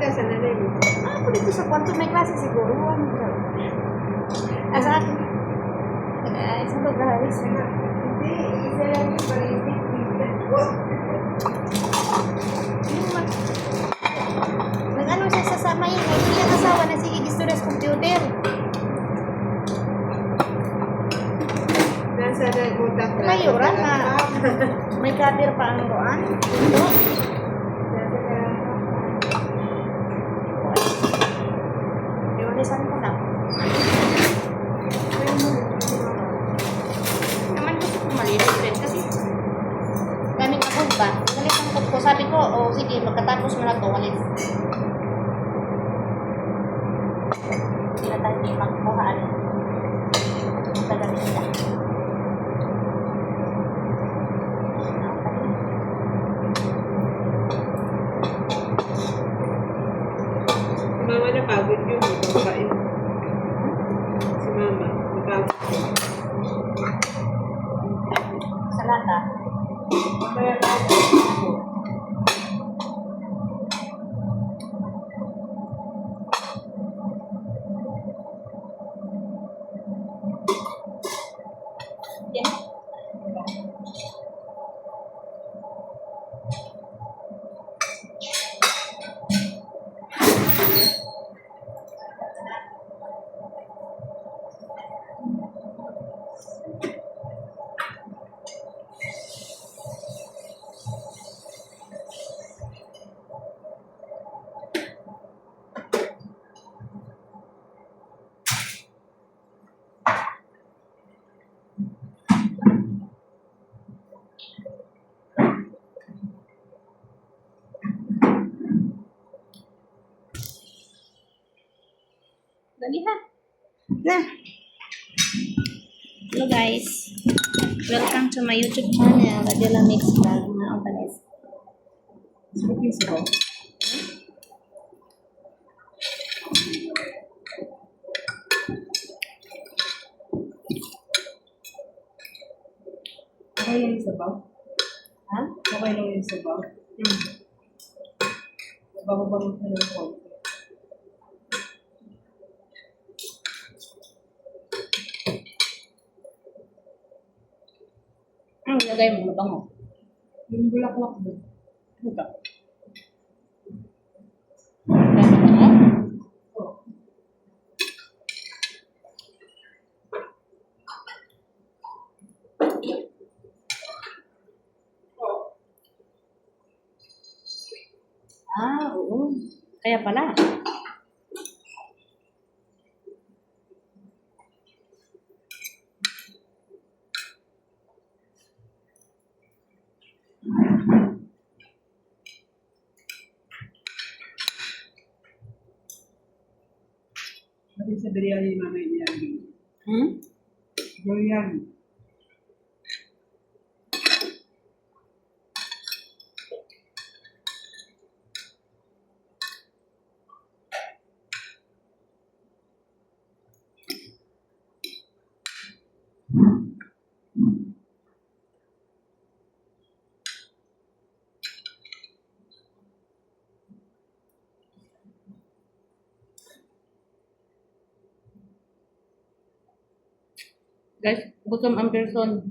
ka sa nanay mo? Ako dito sa kwarto may klase siguro. Sa akin. Sa pag-ahalis. Hindi, isa lang yung paritik. Nag-ano siya sasama yun. May ilang asawa na sige gusto na sa computer. Nasa nag-utak na. Mayuran na. May cover pa ang roan. Ito. Iwalisan ko na. Naman gusto ko malinis din kasi daming akong ba? Galit ang ko. Sabi ko, oh sige, magkatapos mo na ito, walis. Hindi na tayo magkuhaan. Tagalin siya. Si mama napagod yun. Babae. Si mama, napagod. Sa lata. Mamaya ka. Yan. Dali ha. Na. Hello guys. Welcome to my YouTube channel, Adela Mix Vlog na Albanese. Smoking smoke. Okay lang yung sabaw? Ha? Okay lang yung sabaw? Bago-bago na yung konti. Ang lagay mo, mabango. Yung bulaklak doon. Ito. Mabango? Oh. Oo. Kaya pala. Sabi sa biryani mama yan. Biryani. Guys, gutom ang person.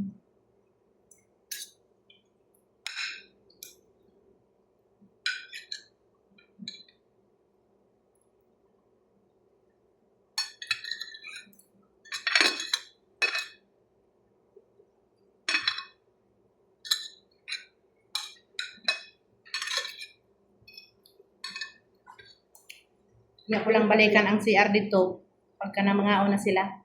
Kaya ko lang balikan ang CR dito pagka na mga na sila.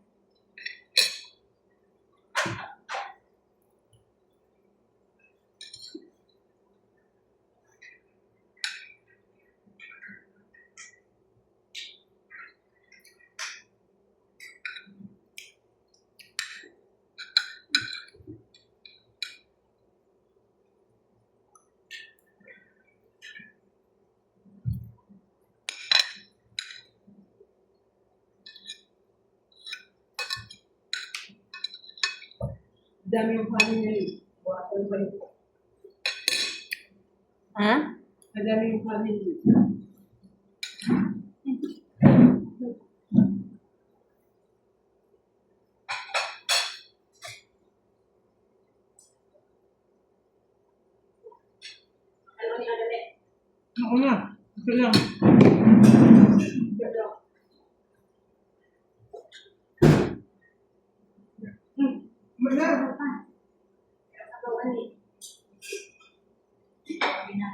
Dami yung kanin niya yun. Buwatan pa yun. Ha? Madami yung kanin yun. Ito lang. Meron pa. Kagawan eh. Sabi na.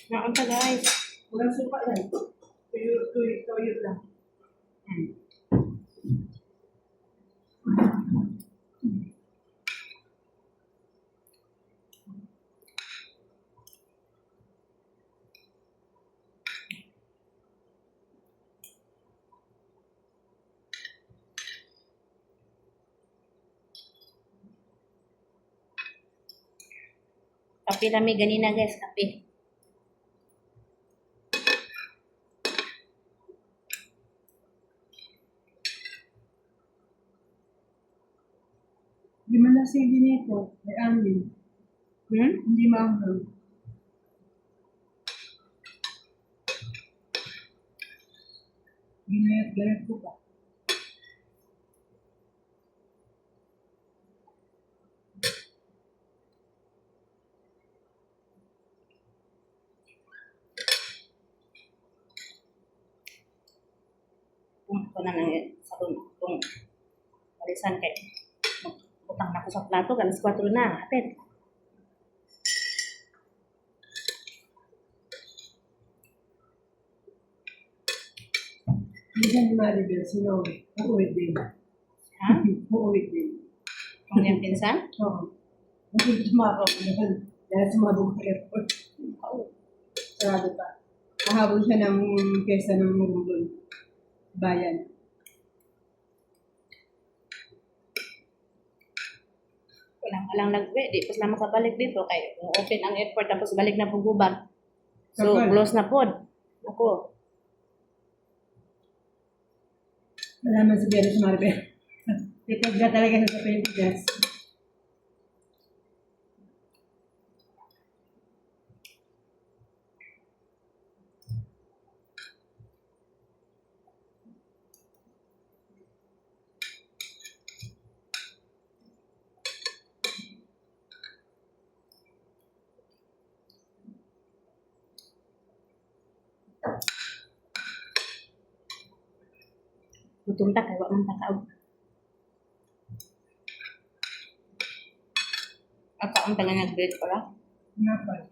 Naon pa guys. Walang suka yan. Tuyo lang. Kape kami ganina guys, kape. Hindi man lasing din ito. May amin. Hindi maanghang. Ginayat ko pa. Ito na lang sabon. Itong palisan kay utang na ko sa plato. Alas 4 na. Hapit. Minsan ni Maribel, sinuwi. Uuwi din. Ha? Uuwi din. Kung yung pinsan? Oo. Kasi tumakaw ko naman. Dahil sumabog sa airport. Sarado pa. Mahabol siya ng kesa ng Murundon. Bayan. Walang nag-uwi. Di pa sila makabalik dito. Kaya open ang airport tapos balik na pagubag. So, Kapal. close na pod. Ako. Malaman si Bella si Maribel. Itagda talaga sa Pilipinas. Gutom ta kay wa man ta kaog. Aka ang taga nag-grade pala. Napal.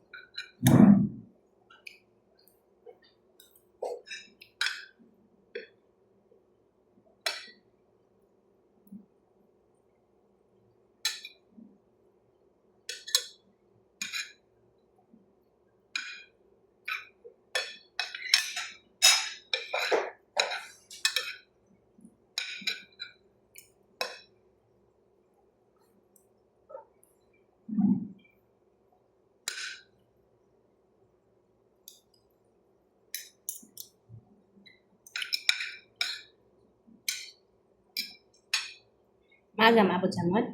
Maaga maabot sa mod.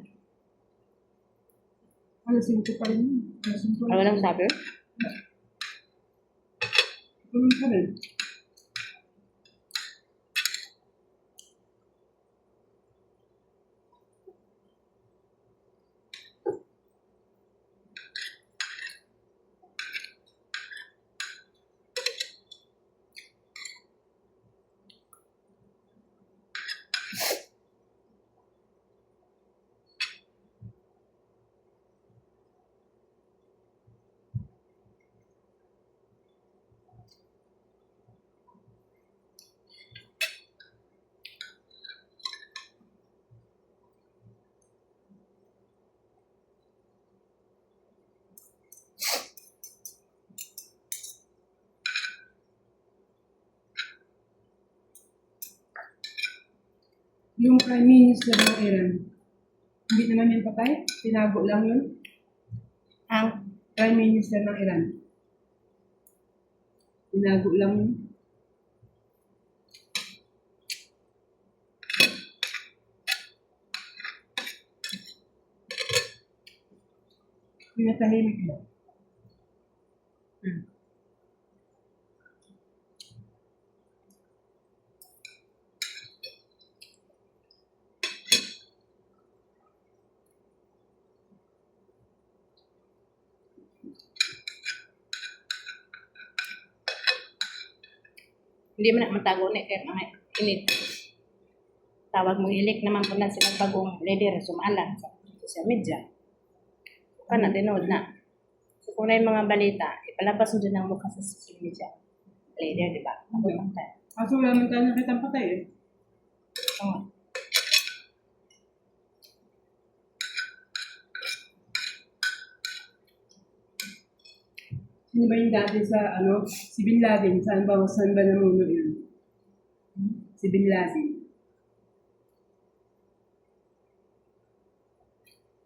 Alas 5 pa rin. Alas 5 Wala lang sabi. Ganun pa rin. Yung Prime Minister ng Iran, hindi naman yun patay? Tinago lang yun? Ang Prime Minister ng Iran. Inago lang yun. Pinatahimik ba? Hmm. Hindi man na matago ni kay mga init. Tawag mo ilik naman po na silang bagong leader sumalan sa social media. Kana tinood na. So kung na yung mga balita, ipalabas mo din ang mukha sa social media. Leader, di ba? Ako lang tayo. Kaso wala naman tayo nakitang patay eh. Oo. Sino ba yung dati sa, ano, si Bin Laden, saan ba namuno yun? Si Bin Laden.